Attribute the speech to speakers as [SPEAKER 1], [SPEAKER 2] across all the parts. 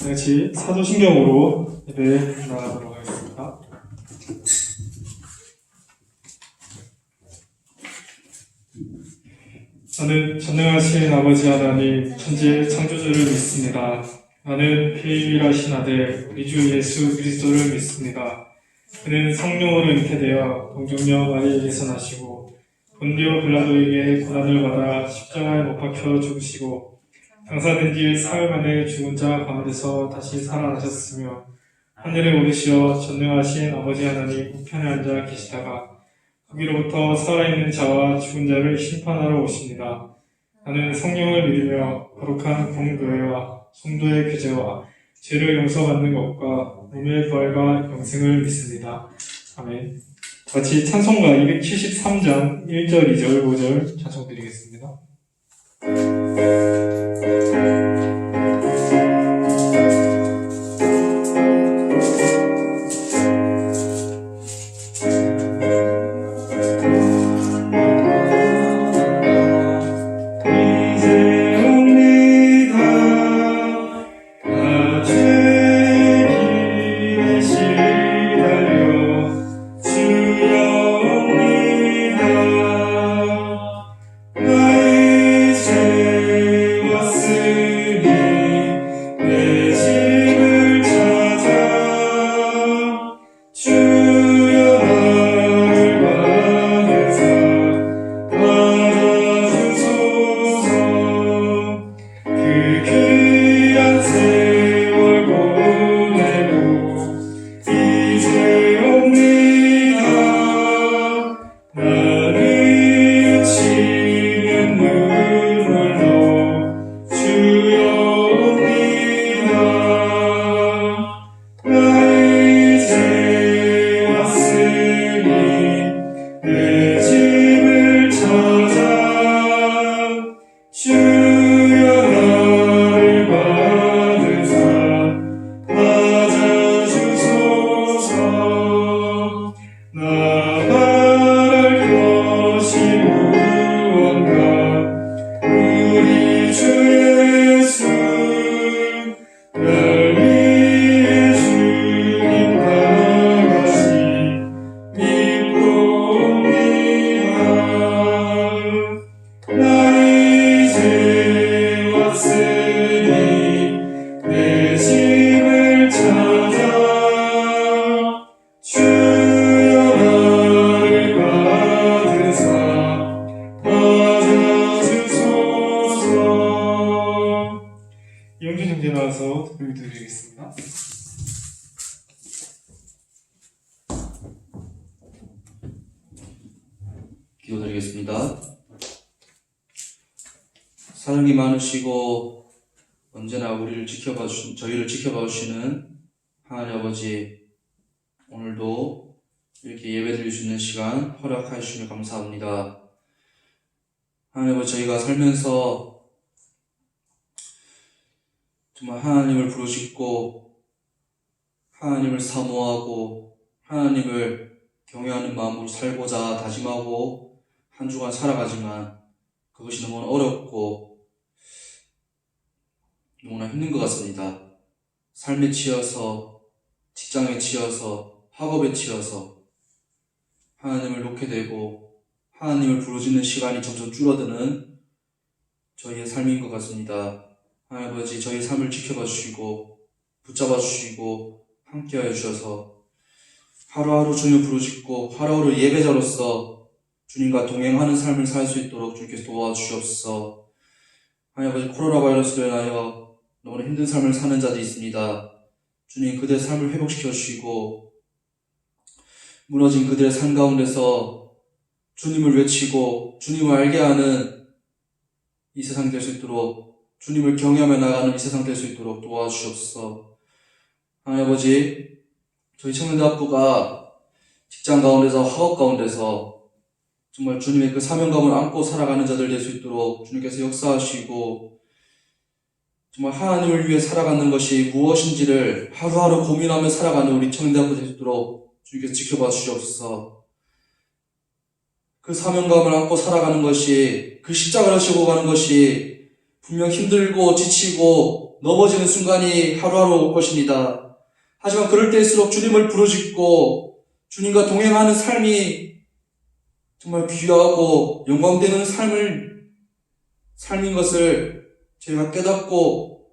[SPEAKER 1] 같이 사도신경으로 예배 나가도록 하겠습니다. 나는 전능하신 아버지 하나님 천지의 창조주를 믿습니다. 나는 피일하신 아들 우리 주 예수 그리스도를 믿습니다. 그는 성령으로 잉태되어 동정녀 마리아에게서 나시고 본디오 빌라도에게 고난을 받아 십자가에 못 박혀 죽으시고 장사된 지 사흘 만에 죽은 자 가운데서 다시 살아나셨으며 하늘에 오르시어 전능하신 아버지 하나님 우편에 앉아 계시다가 거기로부터 살아있는 자와 죽은 자를 심판하러 오십니다. 나는 성령을 믿으며 거룩한 공교회와 성도의 교제와 죄를 용서받는 것과 몸의 부활과 영생을 믿습니다. 아멘. 같이 찬송가 273장 1절, 2절, 5절 찬송 드리겠습니다. 이영준 형제 나와서 특별 드리겠습니다.
[SPEAKER 2] 기도드리겠습니다. 사랑이 많으시고 언제나 저희를 지켜봐 주시는 하나님 아버지, 오늘도 이렇게 예배 드릴 수 있는 시간 허락해 주시니 감사합니다. 하나님 아버지, 저희가 살면서 정말 하나님을 부르짖고 하나님을 사모하고 하나님을 경외하는 마음으로 살고자 다짐하고 한 주간 살아가지만 그것이 너무나 어렵고 너무나 힘든 것 같습니다. 삶에 치여서, 직장에 치여서, 학업에 치여서 하나님을 놓게 되고 하나님을 부르짖는 시간이 점점 줄어드는 저희의 삶인 것 같습니다. 하나님 아버지, 저희 삶을 지켜봐 주시고 붙잡아 주시고 함께하여 주셔서 하루하루 주님을 부르짖고 하루하루 예배자로서 주님과 동행하는 삶을 살 수 있도록 주님께서 도와주시옵소서. 하나님 아버지, 코로나 바이러스로 인하여 너무나 힘든 삶을 사는 자들이 있습니다. 주님, 그들의 삶을 회복시켜 주시고 무너진 그들의 삶 가운데서 주님을 외치고 주님을 알게 하는 이 세상 될 수 있도록, 주님을 경외하며 나가는 이 세상 될 수 있도록 도와주시옵소서. 하나님 아버지, 저희 청년대학부가 직장 가운데서, 학업 가운데서 정말 주님의 그 사명감을 안고 살아가는 자들 될 수 있도록 주님께서 역사하시고, 정말 하나님을 위해 살아가는 것이 무엇인지를 하루하루 고민하며 살아가는 우리 청년대학부 될 수 있도록 주님께서 지켜봐 주시옵소서. 그 사명감을 안고 살아가는 것이, 그 십자가를 지고 가는 것이 분명 힘들고 지치고 넘어지는 순간이 하루하루 올 것입니다. 하지만 그럴 때일수록 주님을 부르짖고 주님과 동행하는 삶이 정말 귀하고 영광되는 삶인 것을 저희가 깨닫고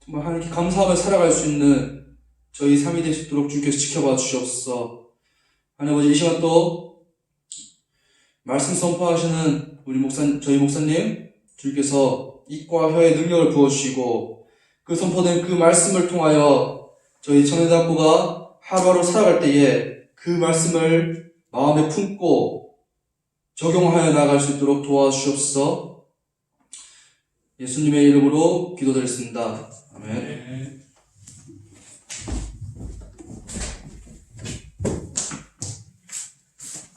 [SPEAKER 2] 정말 하나님께 감사하며 살아갈 수 있는 저희 삶이 될 수 있도록 주께서 지켜봐 주시옵소서. 하나님 아버지, 이 시간 또 말씀 선포하시는 저희 목사님 주께서 입과 혀의 능력을 부어주시고 그 선포된 그 말씀을 통하여 저희 청년학부가 하루하루 살아갈 때에 그 말씀을 마음에 품고 적용하여 나갈 수 있도록 도와주시옵소서. 예수님의 이름으로 기도드렸습니다. 아멘.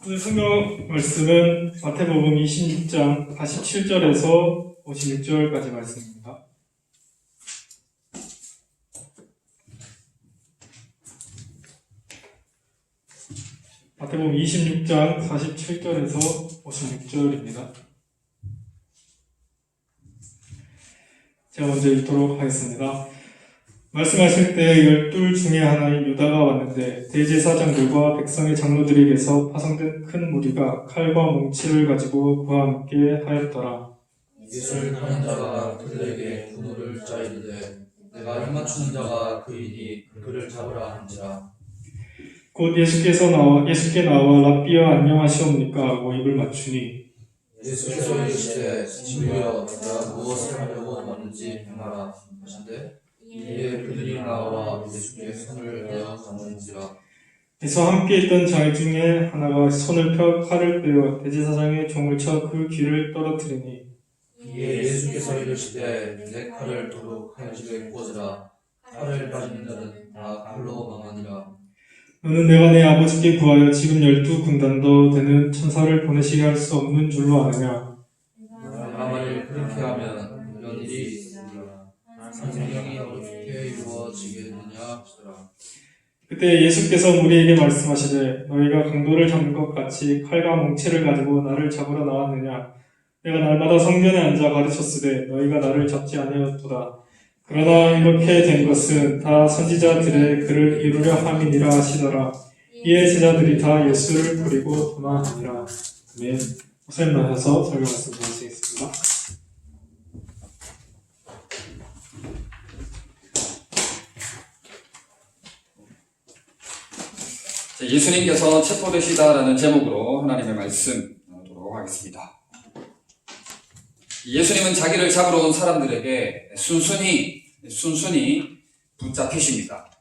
[SPEAKER 1] 오늘 성경 말씀은 마태복음 26장 47절에서 56절까지 말씀입니다. 마태복음 26장 47절에서 56절입니다. 제가 먼저 읽도록 하겠습니다. 말씀하실 때 12 중에 하나인 유다가 왔는데 대제사장들과 백성의 장로들에게서 파송된 큰 무리가 칼과 몽치를 가지고 그와 함께 하였더라.
[SPEAKER 3] 예수를 가는 자가 그들에게 분노를 짜이르되 내가 힘맞추는 자가 그이니 그를 잡으라 한지라.
[SPEAKER 1] 곧 예수께 나와 랍비여 안녕하시옵니까 하고 입을 맞추니
[SPEAKER 3] 예수께서 이르시되 친구여 내가 무엇을 하려고 왔는지 행하라 하신대 이에 그들이 나와 예수께 손을 내어 잡는지라.
[SPEAKER 1] 에서 함께 있던 자의 중에 하나가 손을 펴 칼을 빼어 대제사장의 종을 쳐 그 귀를 떨어뜨리니
[SPEAKER 3] 이에 예수께서 이르시되 내 칼을 도로 칼집에 꽂으라. 칼을 가지는 자는 다 칼로 망하니라.
[SPEAKER 1] 너는 내가 내 아버지께 구하여 지금 12군단도 되는 천사를 보내시게 할 수 없는 줄로 아느냐.
[SPEAKER 3] 내가 만일 그렇게 하면 이런 일이 있으리라. 생명이 어떻게 이루어지겠느냐 하시더라.
[SPEAKER 1] 그때 예수께서 무리에게 말씀하시되 너희가 강도를 잡는 것 같이 칼과 몽치를 가지고 나를 잡으러 나왔느냐. 내가 날마다 성전에 앉아 가르쳤으되 너희가 나를 잡지 아니하였도다. 그러나 이렇게 된 것은 다 선지자들의 글을 이루려 함이니라 하시더라. 이에 제자들이 다 예수를 부리고 도망하니라. 아멘. 목사님 나셔서 설교 말씀 드리겠습니다.
[SPEAKER 4] 예수님께서 체포되시다라는 제목으로 하나님의 말씀 나누도록 하겠습니다. 예수님은 자기를 잡으러 온 사람들에게 순순히 붙잡히십니다.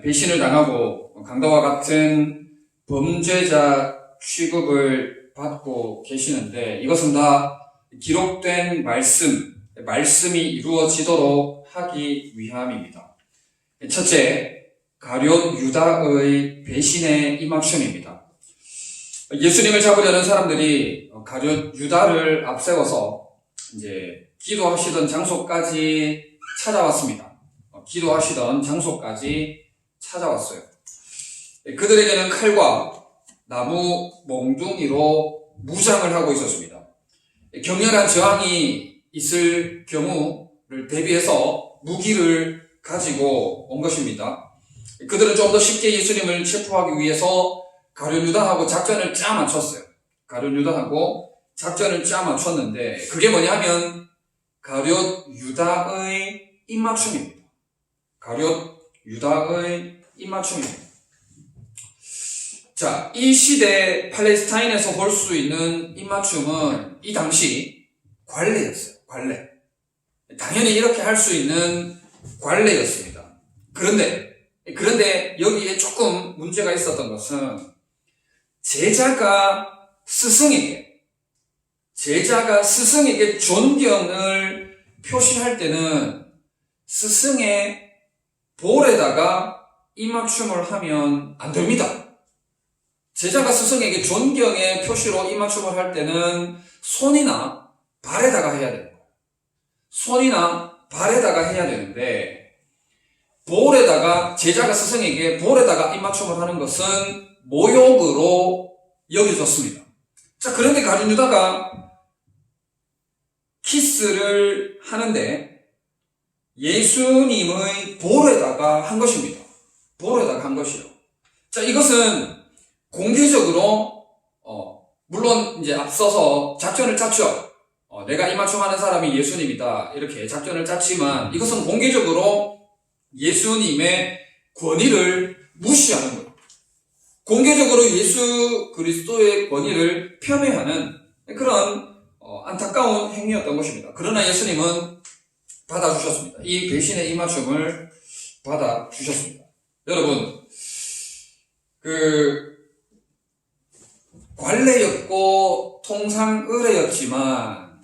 [SPEAKER 4] 배신을 당하고 강도와 같은 범죄자 취급을 받고 계시는데 이것은 다 기록된 말씀이 이루어지도록 하기 위함입니다. 첫째, 가룟 유다의 배신의 임하춤입니다. 예수님을 잡으려는 사람들이 가룟 유다를 앞세워서 이제 기도하시던 장소까지 찾아왔습니다. 찾아왔어요. 그들에게는 칼과 나무 몽둥이로 무장을 하고 있었습니다. 격렬한 저항이 있을 경우를 대비해서 무기를 가지고 온 것입니다. 그들은 좀 더 쉽게 예수님을 체포하기 위해서 가룟 유다하고 작전을 짜 맞췄는데 그게 뭐냐면 가룟 유다의 입맞춤입니다. 자, 이 시대 팔레스타인에서 볼 수 있는 입맞춤은 이 당시 관례였어요. 당연히 이렇게 할 수 있는 관례였습니다. 그런데 여기에 조금 문제가 있었던 것은 제자가 스승에게 존경을 표시할 때는 스승의 볼에다가 입맞춤을 하면 안 됩니다. 제자가 스승에게 존경의 표시로 입맞춤을 할 때는 손이나 발에다가 해야 돼요. 되는데 제자가 스승에게 볼에다가 입맞춤을 하는 것은 모욕으로 여겨졌습니다. 자, 그런데 가룟 유다가 키스를 하는데 예수님의 돌에다가 한 것입니다. 돌에다가 한 것이요. 자, 이것은 공개적으로, 물론 이제 앞서서 작전을 짰죠. 내가 입맞춤하는 사람이 예수님이다. 이렇게 작전을 짰지만 이것은 공개적으로 예수님의 권위를 무시하는 거예요. 공개적으로 예수 그리스도의 권위를 폄훼하는 그런 안타까운 행위였던 것입니다. 그러나 예수님은 받아주셨습니다. 이 배신의 입맞춤을 받아주셨습니다. 여러분, 관례였고 통상 의례였지만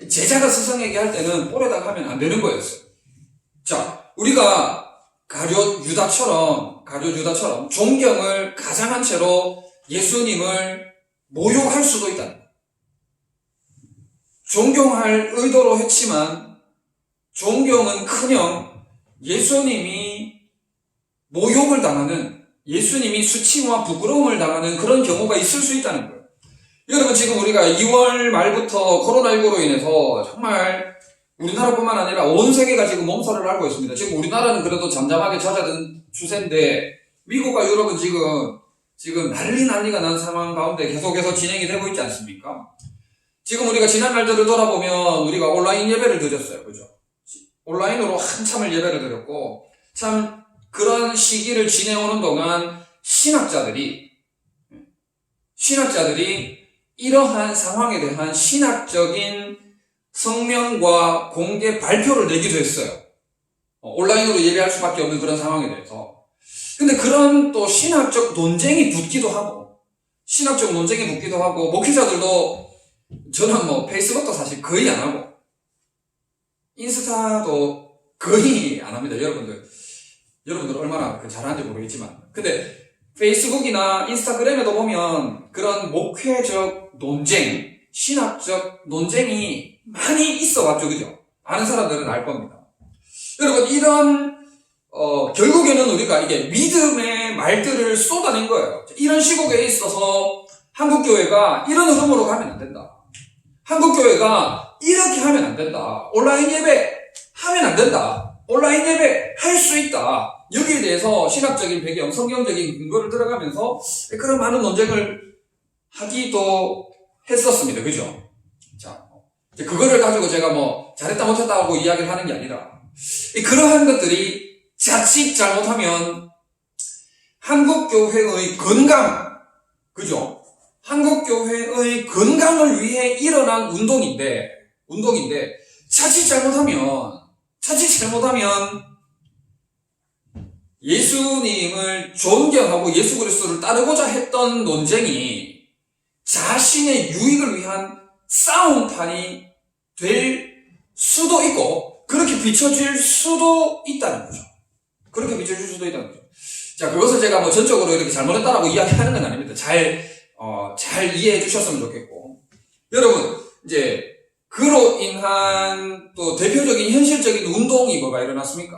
[SPEAKER 4] 제자가 스승에게 할 때는 볼에다가 하면 안 되는 거였어요. 자, 우리가 가룟 유다처럼 존경을 가장한 채로 예수님을 모욕할 수도 있다. 존경할 의도로 했지만 존경은 예수님이 모욕을 당하는, 예수님이 수치와 부끄러움을 당하는 그런 경우가 있을 수 있다는 거예요. 여러분, 지금 우리가 2월 말부터 코로나19로 인해서 정말 우리나라뿐만 아니라 온 세계가 지금 몸살을 앓고 있습니다. 지금 우리나라는 그래도 잠잠하게 잦아든 추세인데 미국과 유럽은 지금 난리가 난 상황 가운데 계속해서 진행이 되고 있지 않습니까? 지금 우리가 지난 날들을 돌아보면 우리가 온라인 예배를 드렸어요. 그죠? 온라인으로 한참을 예배를 드렸고, 참 그런 시기를 지내오는 동안 신학자들이 이러한 상황에 대한 신학적인 성명과 공개 발표를 내기도 했어요. 온라인으로 예배할 수밖에 없는 그런 상황에 대해서. 근데 그런 또 신학적 논쟁이 붙기도 하고, 목회자들도 저는 페이스북도 사실 거의 안 하고, 인스타도 거의 안 합니다. 여러분들 얼마나 잘하는지 모르겠지만. 근데 페이스북이나 인스타그램에도 보면 그런 목회적 논쟁, 신학적 논쟁이 많이 있어왔죠. 그죠? 아는 사람들은 알 겁니다. 여러분, 이런 결국에는 우리가 이게 믿음의 말들을 쏟아낸 거예요. 이런 시국에 있어서 한국교회가 이런 흐름으로 가면 안 된다. 한국교회가 이렇게 하면 안 된다. 온라인 예배 하면 안 된다. 온라인 예배 할 수 있다. 여기에 대해서 신학적인 배경, 성경적인 근거를 들어가면서 그런 많은 논쟁을 하기도 했었습니다. 그죠? 자, 그거를 가지고 제가 잘했다 못했다 하고 이야기를 하는 게 아니라, 그러한 것들이 자칫 잘못하면 한국교회의 건강, 그죠? 한국교회의 건강을 위해 일어난 운동인데, 자칫 잘못하면 예수님을 존경하고 예수 그리스도를 따르고자 했던 논쟁이 자신의 유익을 위한 싸움판이 될 수도 있고, 그렇게 비춰질 수도 있다는 거죠. 자, 그것을 제가 전적으로 이렇게 잘못했다라고 이야기하는 건 아닙니다. 잘 이해해 주셨으면 좋겠고. 여러분, 이제, 그로 인한 또 대표적인 현실적인 운동이 뭐가 일어났습니까?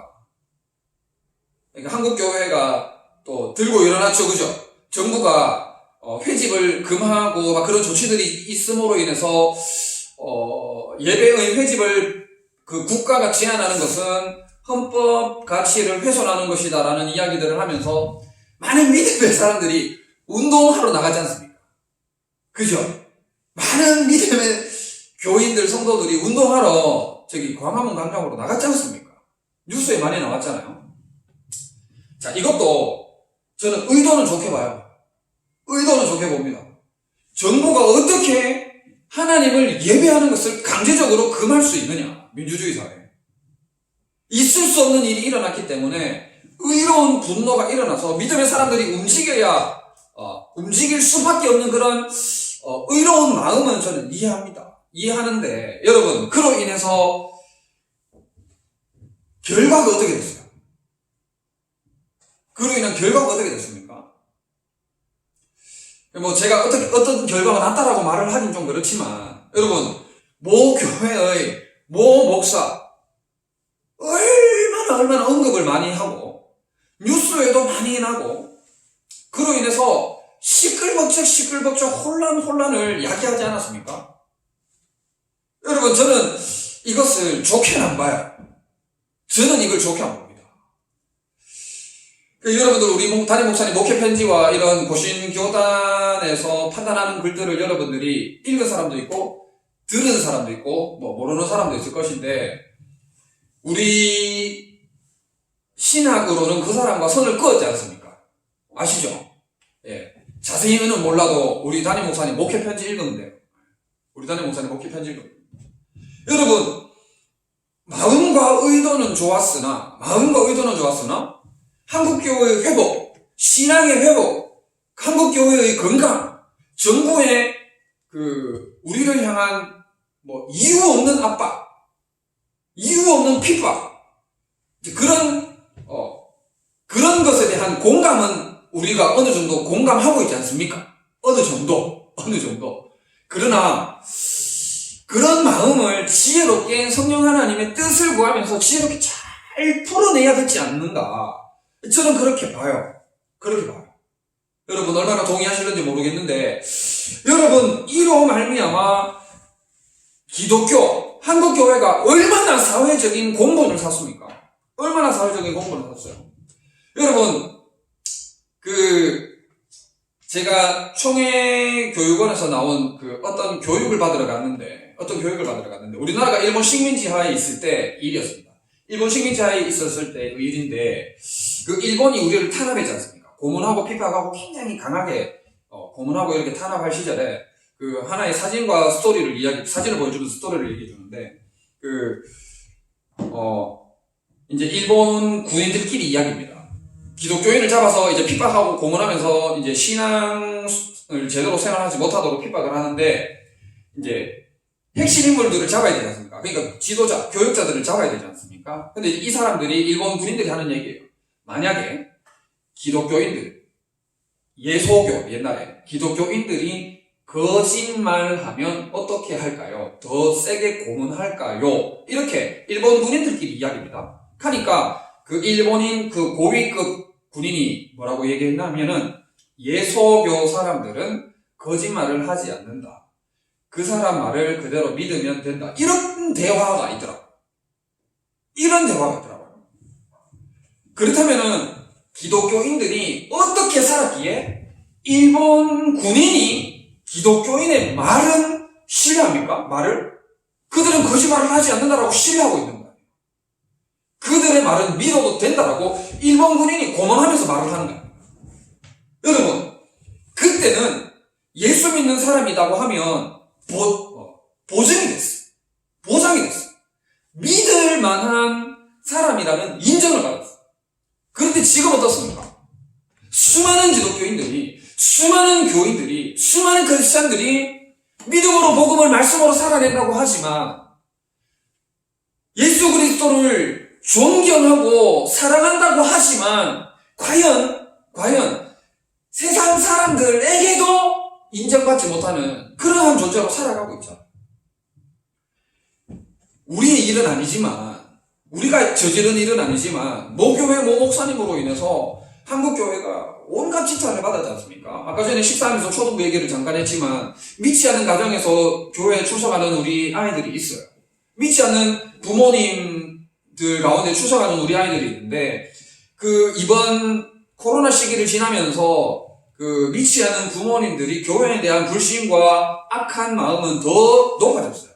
[SPEAKER 4] 그러니까 한국교회가 또 들고 일어났죠. 그죠? 정부가 회집을 금하고 막 그런 조치들이 있음으로 인해서 예배의 회집을 국가가 제한하는 것은 헌법 가치를 훼손하는 것이다라는 이야기들을 하면서 많은 믿음의 사람들이 운동하러 나가지 않습니까? 그죠? 많은 믿음의 교인들, 성도들이 운동하러 광화문 광장으로 나갔지 않습니까? 뉴스에 많이 나왔잖아요. 자, 이것도 저는 의도는 좋게 봐요. 의도는 좋게 봅니다. 정부가 어떻게 하나님을 예배하는 것을 강제적으로 금할 수 있느냐? 민주주의 사회에. 있을 수 없는 일이 일어났기 때문에 의로운 분노가 일어나서 믿음의 사람들이 움직일 수밖에 없는 그런 의로운 마음은 저는 이해하는데, 여러분, 그로 인해서 결과가 어떻게 됐어요? 그로 인한 결과가 어떻게 됐습니까? 제가 어떤 결과가 났다라고 말을 하긴 좀 그렇지만, 여러분, 모 교회의 모 목사, 얼마나 언급을 많이 하고, 뉴스에도 많이 나고, 그로 인해서 시끌벅적 혼란을 야기하지 않았습니까? 여러분, 저는 이것을 좋게는 안 봐요. 저는 이걸 좋게 안 봅니다. 여러분들, 우리 담임 목사님 목회 편지와 이런 고신교단에서 판단하는 글들을 여러분들이 읽은 사람도 있고, 들은 사람도 있고, 모르는 사람도 있을 것인데, 우리 신학으로는 그 사람과 선을 그었지 않습니까? 아시죠? 예. 자세히는 몰라도 우리 담임 목사님 목회 편지 읽으면 돼요. 우리 담임 목사님 목회 편지 읽으면 돼요. 여러분, 마음과 의도는 좋았으나 한국교회의 회복, 신앙의 회복, 한국교회의 건강, 정부의 우리를 향한 이유 없는 압박, 이유 없는 핍박, 그런 것에 대한 공감은 우리가 어느 정도 공감하고 있지 않습니까? 어느 정도. 그러나 그런 마음을 지혜롭게 성령 하나님의 뜻을 구하면서 지혜롭게 잘 풀어내야 되지 않는가. 저는 그렇게 봐요. 여러분 얼마나 동의하시는지 모르겠는데, 여러분 이로 말미암아 기독교, 한국교회가 얼마나 사회적인 공분을 샀습니까? 여러분, 제가 총회교육원에서 나온 어떤 교육을 받으러 갔는데, 우리나라가 일본 식민지하에 있을 때 일이었습니다. 일본 식민지하에 있었을 때 일인데, 일본이 우리를 탄압했지 않습니까? 고문하고 핍박하고 굉장히 강하게, 고문하고 이렇게 탄압할 시절에, 하나의 사진과 사진을 보여주면서 스토리를 얘기해 주는데, 이제 일본 군인들끼리 이야기입니다. 기독교인을 잡아서 이제 핍박하고 고문하면서 이제 신앙을 제대로 생활하지 못하도록 핍박을 하는데, 이제 핵심 인물들을 잡아야 되지 않습니까? 그러니까 지도자, 교육자들을 잡아야 되지 않습니까? 근데 이 사람들이, 일본 군인들이 하는 얘기예요. 만약에 기독교인들, 예소교, 옛날에 기독교인들이 거짓말하면 어떻게 할까요? 더 세게 고문할까요? 이렇게 일본 군인들끼리 이야기입니다. 하니까 일본인 고위급 군인이 뭐라고 얘기했냐면은, 예소교 사람들은 거짓말을 하지 않는다. 그 사람 말을 그대로 믿으면 된다. 이런 대화가 있더라고요. 그렇다면은 기독교인들이 어떻게 살았기에 일본 군인이 기독교인의 말은 신뢰합니까? 그들은 거짓말을 하지 않는다라고 신뢰하고 있는 거예요. 그들의 말은 믿어도 된다라고 일본 군인이 고문하면서 말을 하는 거예요. 여러분, 그때는 예수 믿는 사람이라고 하면 보장이 됐어. 믿을 만한 사람이라는 인정을 받았어. 그런데 지금 어떻습니까? 수많은 기독교인들이, 수많은 교인들이, 수많은 크리스찬들이 믿음으로 복음을 말씀으로 살아낸다고 하지만, 예수 그리스도를 존경하고 사랑한다고 하지만, 과연 세상 사람들에게도 인정받지 못하는 그러한 존재로 살아가고 있죠. 우리의 일은 아니지만, 우리가 저지른 일은 아니지만, 모교회 목사님으로 인해서 한국교회가 온갖 칭찬을 받았지 않습니까? 아까 전에 식사하면서 초등부 얘기를 잠깐 했지만, 믿지 않는 가정에서 교회에 출석하는 우리 아이들이 있어요. 믿지 않는 부모님들 가운데 출석하는 우리 아이들이 있는데, 이번 코로나 시기를 지나면서 믿지 않는 부모님들이 교회에 대한 불신과 악한 마음은 더 높아졌어요.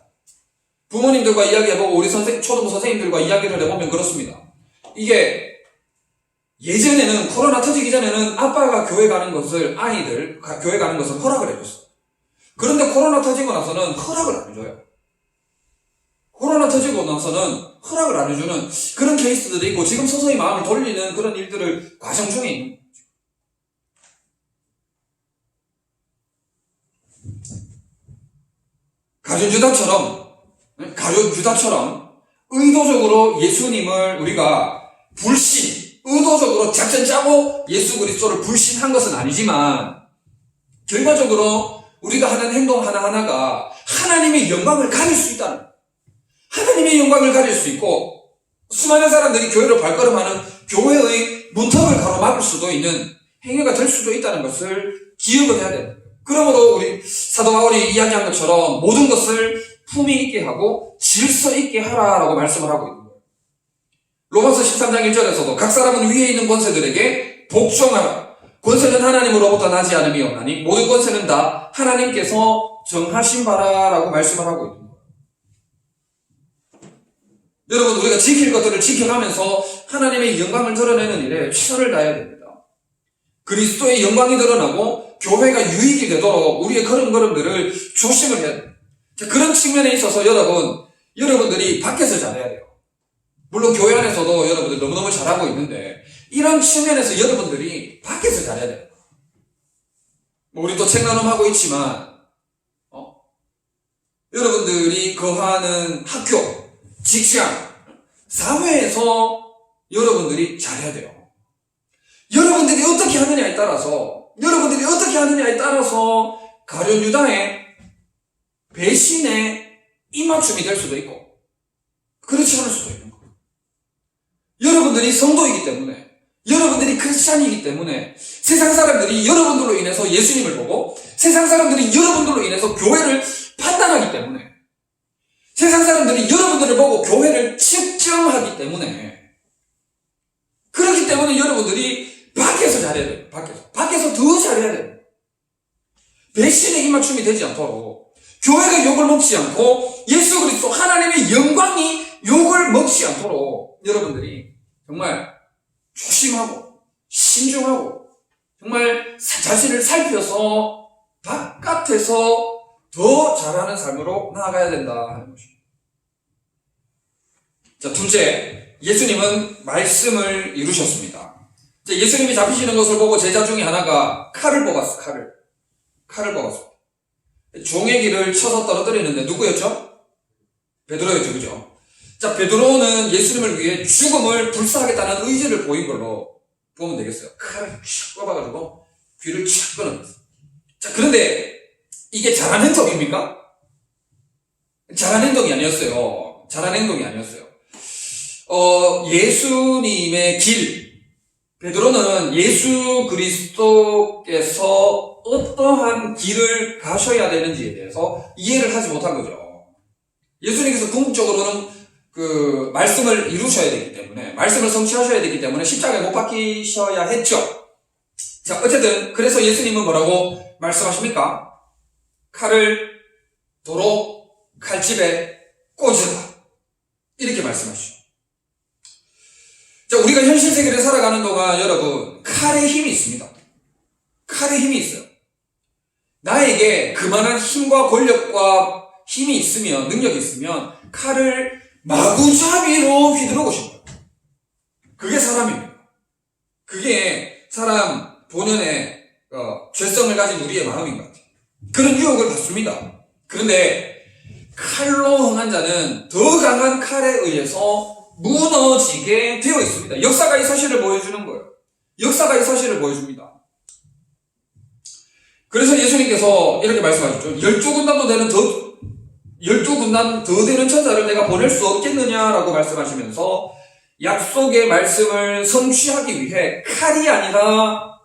[SPEAKER 4] 부모님들과 이야기해보고 우리 초등부 선생님들과 이야기를 해보면 그렇습니다. 이게 예전에는, 코로나 터지기 전에는 아빠가 교회 가는 것을 허락을 해줬어. 그런데 코로나 터지고 나서는 허락을 안 해줘요. 허락을 안 해주는 그런 케이스들이 있고, 지금 서서히 마음을 돌리는 그런 일들을 과정 중에 있는 거죠. 가룟 유다처럼 의도적으로 예수님을 우리가 의도적으로 작전 짜고 예수 그리스도를 불신한 것은 아니지만, 결과적으로 우리가 하는 행동 하나하나가 하나님의 영광을 가릴 수 있다는, 하나님의 영광을 가릴 수 있고, 수많은 사람들이 교회로 발걸음하는 교회의 문턱을 가로막을 수도 있는 행위가 될 수도 있다는 것을 기억을 해야 됩니다. 그러므로 우리 사도 바울이 이야기한 것처럼 모든 것을 품위 있게 하고 질서 있게 하라라고 말씀을 하고 있는 거예요. 로마서 13장 1절에서도 각 사람은 위에 있는 권세들에게 복종하라. 권세는 하나님으로부터 나지 않음이 없나니 모든 권세는 다 하나님께서 정하신 바라라고 말씀을 하고 있는 거예요. 여러분, 우리가 지킬 것들을 지켜가면서 하나님의 영광을 드러내는 일에 최선을 다해야 됩니다. 그리스도의 영광이 드러나고 교회가 유익이 되도록 우리의 걸음걸음들을 조심을 해야 돼요. 그런 측면에 있어서 여러분들이 밖에서 잘해야 돼요. 물론 교회 안에서도 여러분들 너무너무 잘하고 있는데 이런 측면에서 여러분들이 밖에서 잘해야 돼요. 우리 또 책 나눔하고 있지만 여러분들이 거하는 학교, 직장, 사회에서 여러분들이 잘해야 돼요. 여러분들이 어떻게 하느냐에 따라서 가룟 유다의 배신의 입맞춤이 될 수도 있고 그렇지 않을 수도 있는 거예요. 여러분들이 성도이기 때문에, 여러분들이 크리스찬이기 때문에 세상 사람들이 여러분들로 인해서 예수님을 보고 세상 사람들이 여러분들로 인해서 교회를 판단하기 때문에 세상 사람들이 여러분들을 보고 교회를 측정하기 때문에 그렇기 때문에 여러분들이 밖에서 잘해야 돼요. 밖에서 더 잘해야 돼요. 배신의 입맞춤이 되지 않도록 교회가 욕을 먹지 않고 예수 그리스도 하나님의 영광이 욕을 먹지 않도록 여러분들이 정말 조심하고 신중하고 정말 자신을 살펴서 바깥에서 더 잘하는 삶으로 나아가야 된다 하는 것입니다. 자, 둘째, 예수님은 말씀을 이루셨습니다. 자, 예수님이 잡히시는 것을 보고 제자 중에 하나가 칼을 뽑았어. 칼을 뽑았어. 종의 길을 쳐서 떨어뜨리는데 누구였죠? 베드로였죠, 그죠? 자, 베드로는 예수님을 위해 죽음을 불사하겠다는 의지를 보인 걸로 보면 되겠어요. 칼을 촥 뽑아가지고 귀를 촥 끊어냈어요. 자, 그런데 이게 잘한 행동입니까? 잘한 행동이 아니었어요. 예수님의 길, 베드로는 예수 그리스도께서 어떠한 길을 가셔야 되는지에 대해서 이해를 하지 못한 거죠. 예수님께서 궁극적으로는 그 말씀을 이루셔야 되기 때문에, 말씀을 성취하셔야 되기 때문에 십자가에 못 박히셔야 했죠. 자, 어쨌든 그래서 예수님은 뭐라고 말씀하십니까? 칼을 도로 칼집에 꽂으라, 이렇게 말씀하시죠. 자, 우리가 현실 세계를 살아가는 동안 여러분, 칼의 힘이 있습니다. 칼의 힘이 있어요. 나에게 그만한 힘과 권력과 힘이 있으면, 능력이 있으면 칼을 마구잡이로 휘두르고 싶어요. 그게 사람입니다. 그게 사람 본연의 죄성을 가진 우리의 마음인 것 같아요. 그런 유혹을 받습니다. 그런데 칼로 흥한 자는 더 강한 칼에 의해서 무너지게 되어 있습니다. 역사가 이 사실을 보여주는 거예요. 역사가 이 사실을 보여줍니다. 그래서 예수님께서 이렇게 말씀하셨죠. 12군단 더 되는 천사를 내가 보낼 수 없겠느냐라고 말씀하시면서 약속의 말씀을 성취하기 위해 칼이 아니라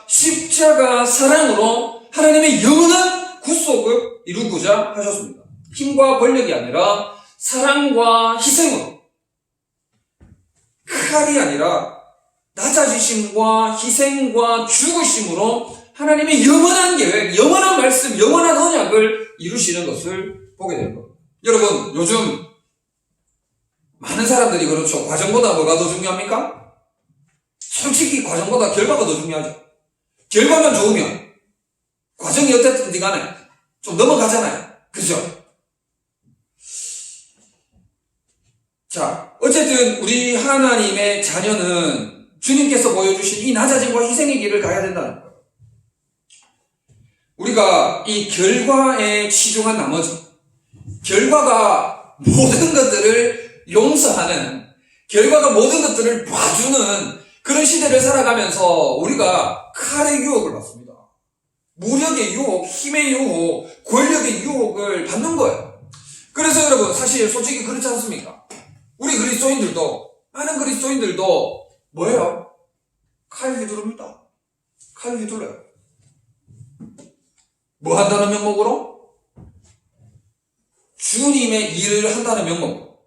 [SPEAKER 4] 십자가 사랑으로 하나님의 영원한 구속을 이루고자 하셨습니다. 힘과 권력이 아니라 사랑과 희생으로, 칼이 아니라 낮아지심과 희생과 죽으심으로 하나님의 영원한 계획, 영원한 말씀, 영원한 언약을 이루시는 것을 보게 되는 겁니다. 여러분, 요즘 많은 사람들이 그렇죠. 과정보다 뭐가 더 중요합니까? 솔직히 과정보다 결과가 더 중요하죠. 결과만 좋으면 과정이 어땠든지 간에 좀 넘어가잖아요. 그죠? 자, 어쨌든 우리 하나님의 자녀는 주님께서 보여주신 이 낮아짐과 희생의 길을 가야 된다는 거예요. 우리가 이 결과에 치중한 나머지, 결과가 모든 것들을 용서하는, 결과가 모든 것들을 봐주는 그런 시대를 살아가면서 우리가 칼의 유혹을 받습니다. 무력의 유혹, 힘의 유혹, 권력의 유혹을 받는 거예요. 그래서 여러분, 사실 솔직히 그렇지 않습니까? 우리 그리스도인들도, 많은 그리스도인들도 뭐예요? 칼 휘두릅니다. 칼 휘둘러요. 뭐 한다는 명목으로? 주님의 일을 한다는 명목으로.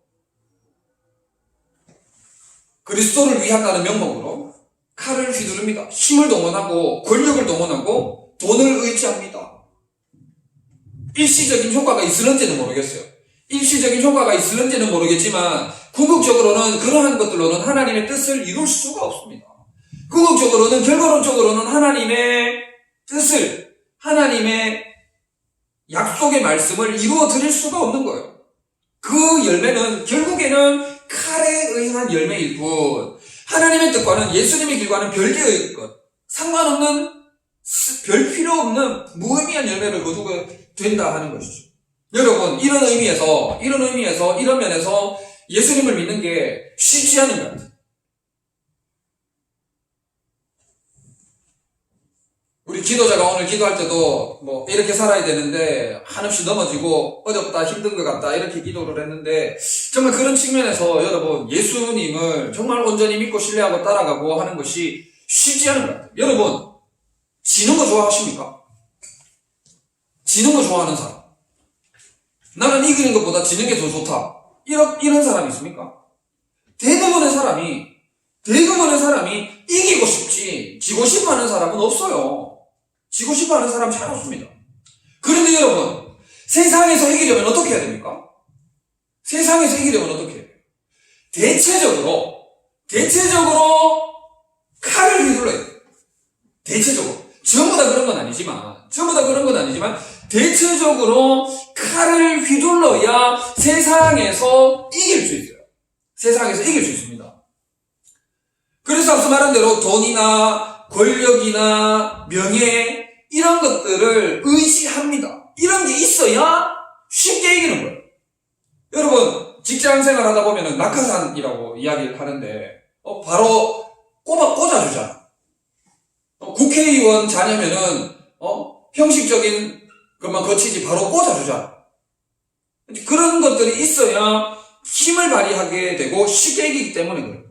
[SPEAKER 4] 그리스도를 위한다는 명목으로 칼을 휘두릅니다. 힘을 동원하고 권력을 동원하고 돈을 의지합니다. 일시적인 효과가 있을런지는 모르겠어요. 일시적인 효과가 있을런지는 모르겠지만 궁극적으로는 그러한 것들로는 하나님의 뜻을 이룰 수가 없습니다. 궁극적으로는 결과론적으로는 하나님의 뜻을 하나님의 약속의 말씀을 이루어 드릴 수가 없는 거예요. 그 열매는 결국에는 칼에 의한 열매일 뿐 하나님의 뜻과는 예수님의 길과는 별개의 것 상관없는 별 필요 없는 무의미한 열매를 거두게 된다 하는 것이죠. 여러분 이런 의미에서 이런 면에서 예수님을 믿는 게 쉽지 않은 것 같아요. 우리 기도자가 오늘 기도할 때도 뭐 이렇게 살아야 되는데 한없이 넘어지고 어렵다 힘든 것 같다 이렇게 기도를 했는데 정말 그런 측면에서 여러분 예수님을 정말 온전히 믿고 신뢰하고 따라가고 하는 것이 쉽지 않은 것 같아요. 여러분 지는 거 좋아하십니까? 지는 거 좋아하는 사람 나는 이기는 것보다 지는 게 더 좋다 이런 사람이 있습니까? 대부분의 사람이 이기고 싶지 지고 싶어하는 사람은 없어요. 지고 싶어하는 사람 잘 없습니다. 그런데 여러분 세상에서 이기려면 어떻게 해야 됩니까? 세상에서 이기려면 어떻게 해야 돼요? 대체적으로 칼을 휘둘러야 돼요. 대체적으로 전부 다 그런 건 아니지만 대체적으로 칼을 휘둘러야 세상에서 이길 수 있어요. 세상에서 이길 수 있습니다. 그래서 앞서 말한 대로 돈이나 권력이나 명예 이런 것들을 의지합니다. 이런 게 있어야 쉽게 이기는 거예요. 여러분 직장 생활 하다 보면은 낙하산이라고 이야기를 하는데 바로 꽂아주잖아. 국회의원 자녀면은 형식적인 것만 거치지 바로 꽂아주잖아. 그런 것들이 있어야 힘을 발휘하게 되고 쉽게 이기기 때문에 그래요.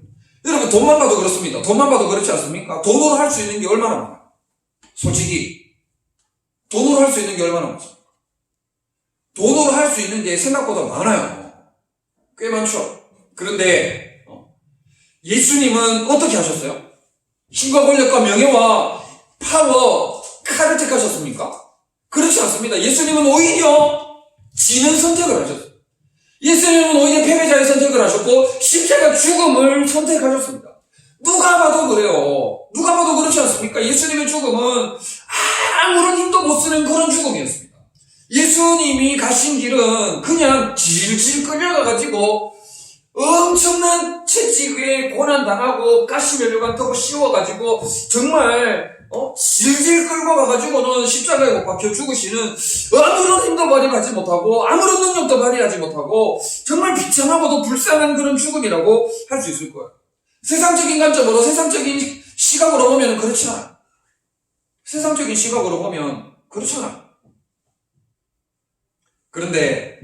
[SPEAKER 4] 여러분 돈만 봐도 그렇습니다. 돈만 봐도 그렇지 않습니까? 돈으로 할 수 있는 게 얼마나 많아요? 솔직히 돈으로 할 수 있는 게 얼마나 많습니까? 돈으로 할 수 있는 게 생각보다 많아요. 꽤 많죠. 그런데 예수님은 어떻게 하셨어요? 힘과 권력과 명예와 파워, 칼을 택하셨습니까? 그렇지 않습니다. 예수님은 오히려 지는 선택을 하셨어요. 예수님은 오히려 패배자의 선택을 하셨고 십자가 죽음을 선택하셨습니다. 누가 봐도 그래요. 누가 봐도 그렇지 않습니까? 예수님의 죽음은 아무런 힘도 못 쓰는 그런 죽음이었습니다. 예수님이 가신 길은 그냥 질질 끌려가가지고 엄청난 채찍에 고난당하고 가시면류관 턱을 씌워가지고 정말 질질 끌고 가가지고는 십자가에 못 박혀 죽으시는 아무런 힘도 발휘하지 못하고 아무런 능력도 발휘하지 못하고 정말 비참하고도 불쌍한 그런 죽음이라고 할 수 있을 거예요. 세상적인 관점으로 세상적인 시각으로 보면 그렇지 않아요. 세상적인 시각으로 보면 그렇지 않아요. 그런데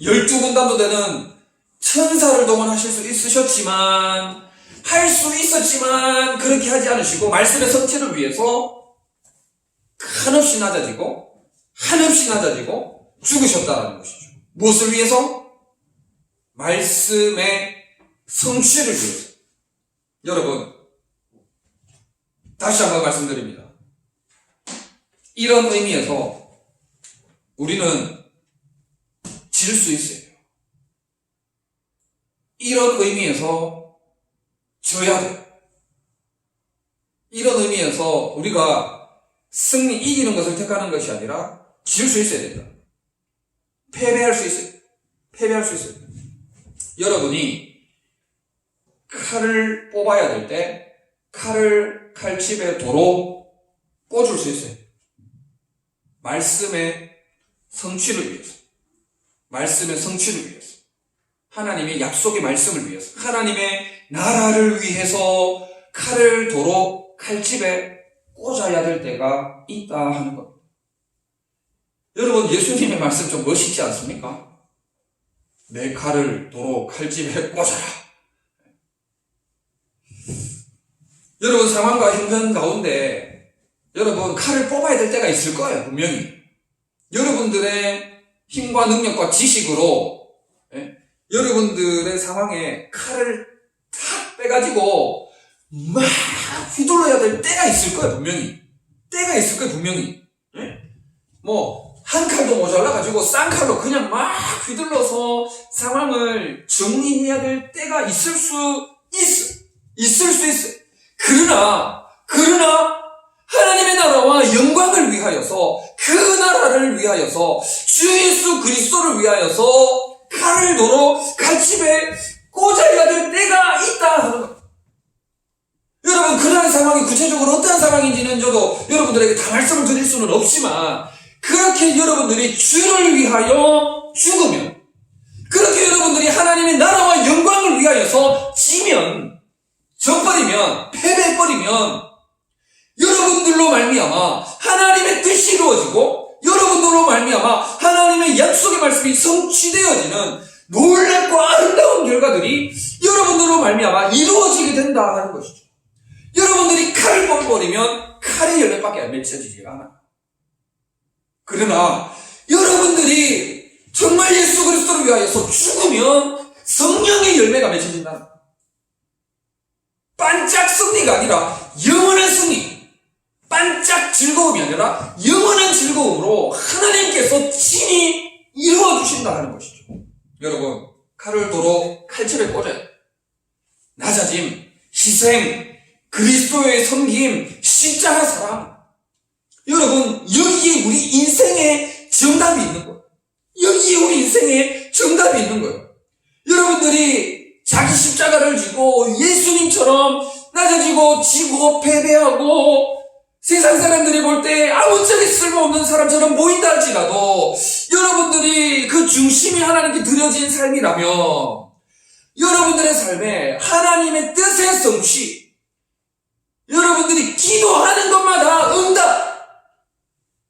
[SPEAKER 4] 12군단도 되는 천사를 동원하실 수 있으셨지만 할 수 있었지만 그렇게 하지 않으시고 말씀의 성취를 위해서 한없이 낮아지고 죽으셨다는 것이죠. 무엇을 위해서? 말씀의 성취를 위해서. 여러분 다시 한번 말씀드립니다. 이런 의미에서 우리는 질 수 있어요. 이런 의미에서 져야 돼요. 이런 의미에서 우리가 이기는 것을 택하는 것이 아니라 질 수 있어야 된다. 패배할 수 있어요. 여러분이 칼을 뽑아야 될 때 칼을 칼집에 도로 꽂을 수 있어요. 말씀의 성취를 위해서. 하나님의 약속의 말씀을 위해서. 하나님의 나라를 위해서 칼을 도로 칼집에 꽂아야 될 때가 있다 하는 겁니다. 여러분 예수님의 말씀 좀 멋있지 않습니까? 내 칼을 도로 칼집에 꽂아라. 여러분 상황과 형편 가운데 여러분 칼을 뽑아야 될 때가 있을 거예요. 분명히. 여러분들의 힘과 능력과 지식으로 여러분들의 상황에 칼을 탁 해가지고 막 휘둘러야 될 때가 있을 거예요, 분명히. 때가 있을 거예요, 분명히. 예? 뭐 한 칼도 모자라가지고 싼 칼로 그냥 막 휘둘러서 상황을 정리해야 될 때가 있을 수 있어. 그러나 하나님의 나라와 영광을 위하여서, 그 나라를 위하여서, 주 예수 그리스도를 위하여서 칼을 도로 칼집에 꽂아야 될 때가 있다 하는 거예요. 여러분, 그러한 상황이 구체적으로 어떠한 상황인지는 저도 여러분들에게 다 말씀을 드릴 수는 없지만, 그렇게 여러분들이 주를 위하여 죽으면, 그렇게 여러분들이 하나님의 나라와 영광을 위하여서 지면, 져버리면, 패배해버리면, 여러분들로 말미암아 하나님의 뜻이 이루어지고, 여러분들로 말미암아 하나님의 약속의 말씀이 성취되어지는 놀랍고 아름다운 결과들이 여러분들로 말미암아 이루어지게 된다 하는 것이죠. 여러분들이 칼을 뽑아버리면 칼의 열매밖에 안 맺혀지지가 않아요. 그러나 여러분들이 정말 예수 그리스도를 위하여서 죽으면 성령의 열매가 맺혀진다. 반짝 승리가 아니라 영원한 승리, 반짝 즐거움이 아니라 영원한 즐거움으로 하나님께서 친히 이루어주신다 하는 것이죠. 여러분, 칼을 도로 칼집에 꽂아야 돼요. 낮아짐, 희생, 그리스도의 섬김, 십자가 사랑. 여러분, 여기에 우리 인생의 정답이 있는 거예요. 여기에 우리 인생의 정답이 있는 거예요. 여러분들이 자기 십자가를 지고 예수님처럼 낮아지고 지고 패배하고 세상 사람들이 볼 때 아무짝에 쓸모없는 사람처럼 보인다 할지라도, 여러분들이 그 중심이 하나님께 드려진 삶이라면 여러분들의 삶에 하나님의 뜻의 성취, 여러분들이 기도하는 것마다 응답,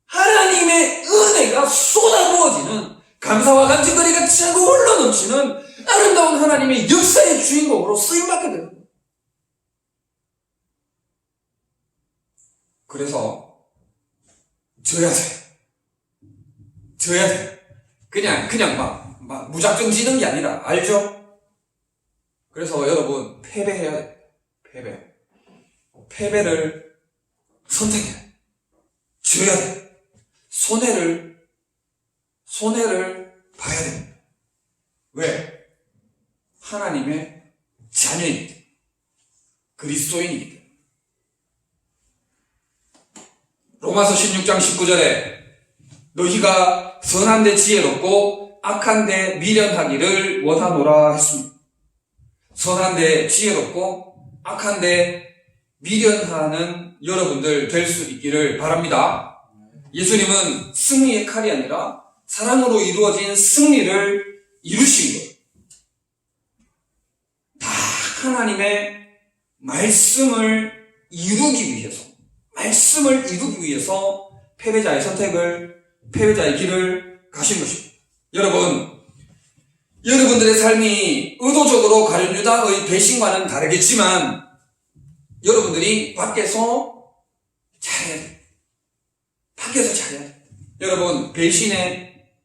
[SPEAKER 4] 하나님의 은혜가 쏟아부어지는, 감사와 간증거리가 차고 흘러넘치는 아름다운 하나님의 역사의 주인공으로 쓰임받게 됩니다. 그래서 져야 돼. 그냥 막 무작정 지는 게 아니라, 알죠? 그래서 여러분, 패배해야 돼. 패배를 선택해야 돼. 져야 돼. 손해를 봐야 됩니다. 왜? 하나님의 자녀이기 때문에. 그리스도인이기 때문에. 로마서 16장 19절에 너희가 선한데 지혜롭고 악한데 미련하기를 원하노라 했습니다. 선한데 지혜롭고 악한데 미련하는 여러분들 될 수 있기를 바랍니다. 예수님은 승리의 칼이 아니라 사랑으로 이루어진 승리를 이루신 거예요. 다 하나님의 말씀을 이루기 위해서 패배자의 길을 가신 것입니다. 여러분들의 삶이 의도적으로 가룟 유다의 배신과는 다르겠지만, 여러분들이 밖에서 잘해야 돼요. 여러분,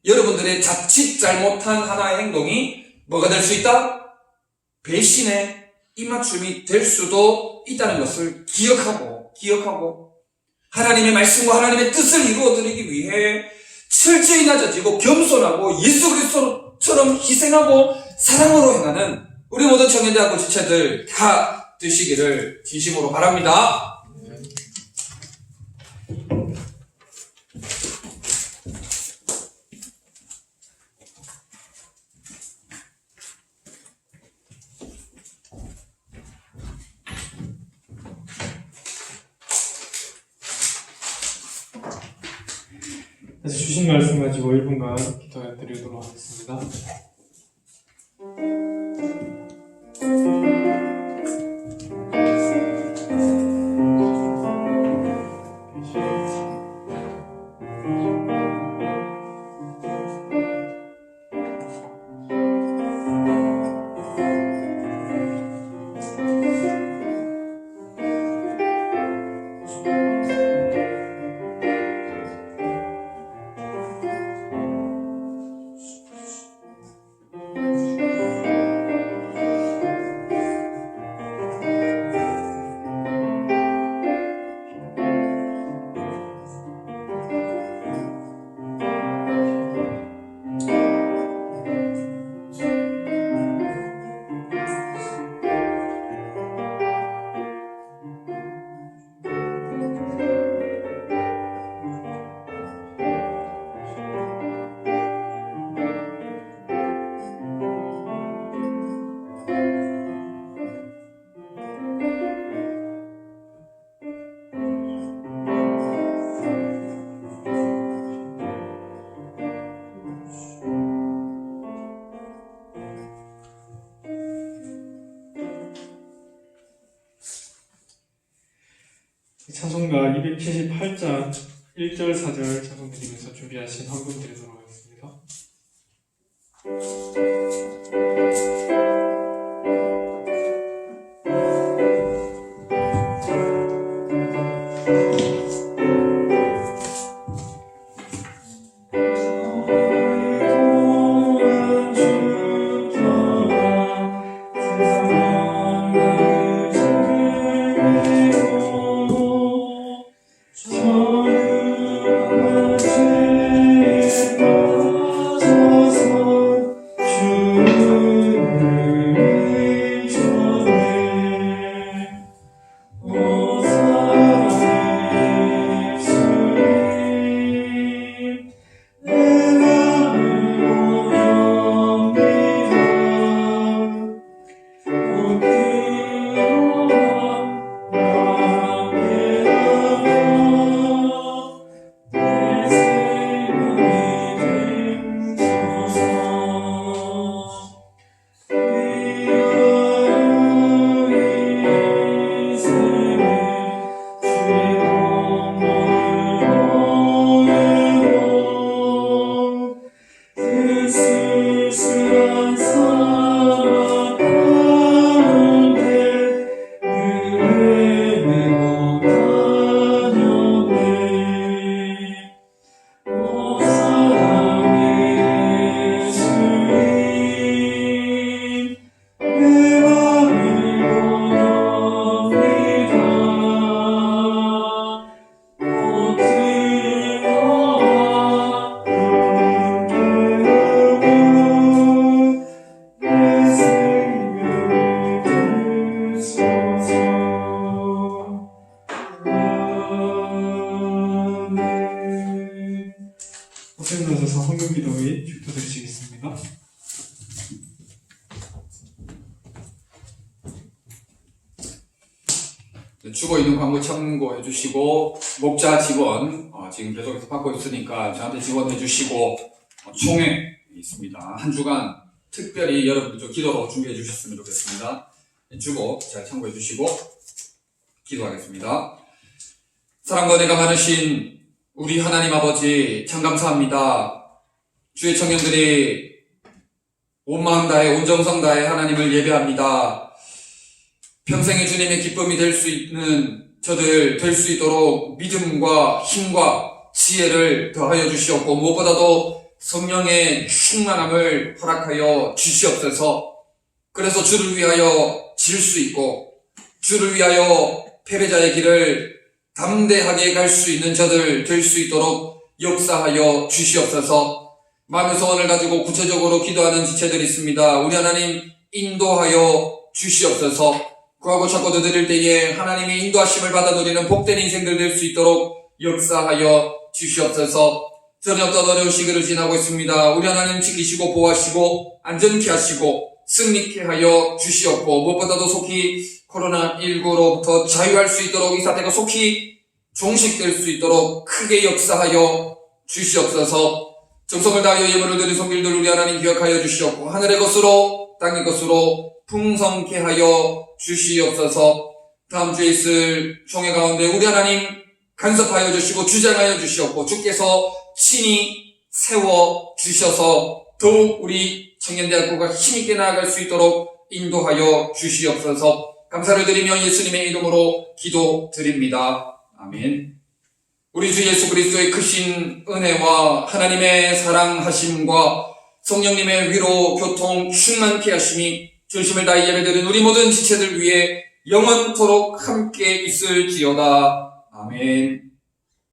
[SPEAKER 4] 여러분들의 자칫 잘못한 하나의 행동이 뭐가 될 수 있다? 배신의 입맞춤이 될 수도 있다는 것을 기억하고 하나님의 말씀과 하나님의 뜻을 이루어드리기 위해 철저히 낮아지고 겸손하고 예수 그리스도처럼 희생하고 사랑으로 행하는 우리 모든 청년대학교 지체들 다 되시기를 진심으로 바랍니다.
[SPEAKER 1] 다시 주신 말씀 가지고 1분간 기도해 드리도록 하겠습니다. 찬송가 278장 1절 4절 찬송 드리면서 준비하신 헌금 드리도록 하겠습니다. 목사님 나서서 헌금 기도 및 축도 드리시겠습니다.
[SPEAKER 4] 주고 있는 광고 참고해 주시고, 목자 지원, 지금 계속해서 받고 있으니까 저한테 지원해 주시고, 총회 있습니다. 한 주간 특별히 여러분들 기도로 준비해 주셨으면 좋겠습니다. 주고 잘 참고해 주시고, 기도하겠습니다. 사랑과 은혜가 많으신 우리 하나님 아버지, 참 감사합니다. 주의 청년들이 온 마음 다해, 온 정성 다해 하나님을 예배합니다. 평생의 주님의 기쁨이 될 수 있는 저들 될 수 있도록 믿음과 힘과 지혜를 더하여 주시옵고, 무엇보다도 성령의 충만함을 허락하여 주시옵소서. 그래서 주를 위하여 질 수 있고, 주를 위하여 패배자의 길을 담대하게 갈 수 있는 저들 될 수 있도록 역사하여 주시옵소서. 많은 소원을 가지고 구체적으로 기도하는 지체들이 있습니다. 우리 하나님 인도하여 주시옵소서. 구하고 찾고 드릴 때에 하나님의 인도하심을 받아 누리는 복된 인생들 될 수 있도록 역사하여 주시옵소서. 전혀 어떤 어려운 시기를 지나고 있습니다. 우리 하나님 지키시고 보호하시고 안전케 하시고 승리케 하여 주시옵고, 무엇보다도 속히 코로나19로부터 자유할 수 있도록, 이 사태가 속히 종식될 수 있도록 크게 역사하여 주시옵소서. 정성을 다하여 예물을 드린 손길들 우리 하나님 기억하여 주시옵고, 하늘의 것으로 땅의 것으로 풍성케 하여 주시옵소서. 다음 주에 있을 총회 가운데 우리 하나님 간섭하여 주시고 주장하여 주시옵고, 주께서 친히 세워 주셔서 더욱 우리 청년대학교가 힘있게 나아갈 수 있도록 인도하여 주시옵소서. 감사를 드리며 예수님의 이름으로 기도드립니다. 아멘. 우리 주 예수 그리스도의 크신 은혜와 하나님의 사랑하심과 성령님의 위로 교통 충만케 하심이 전심을 다해 예배드린 우리 모든 지체들 위해 영원토록 함께 있을지어다. 아멘.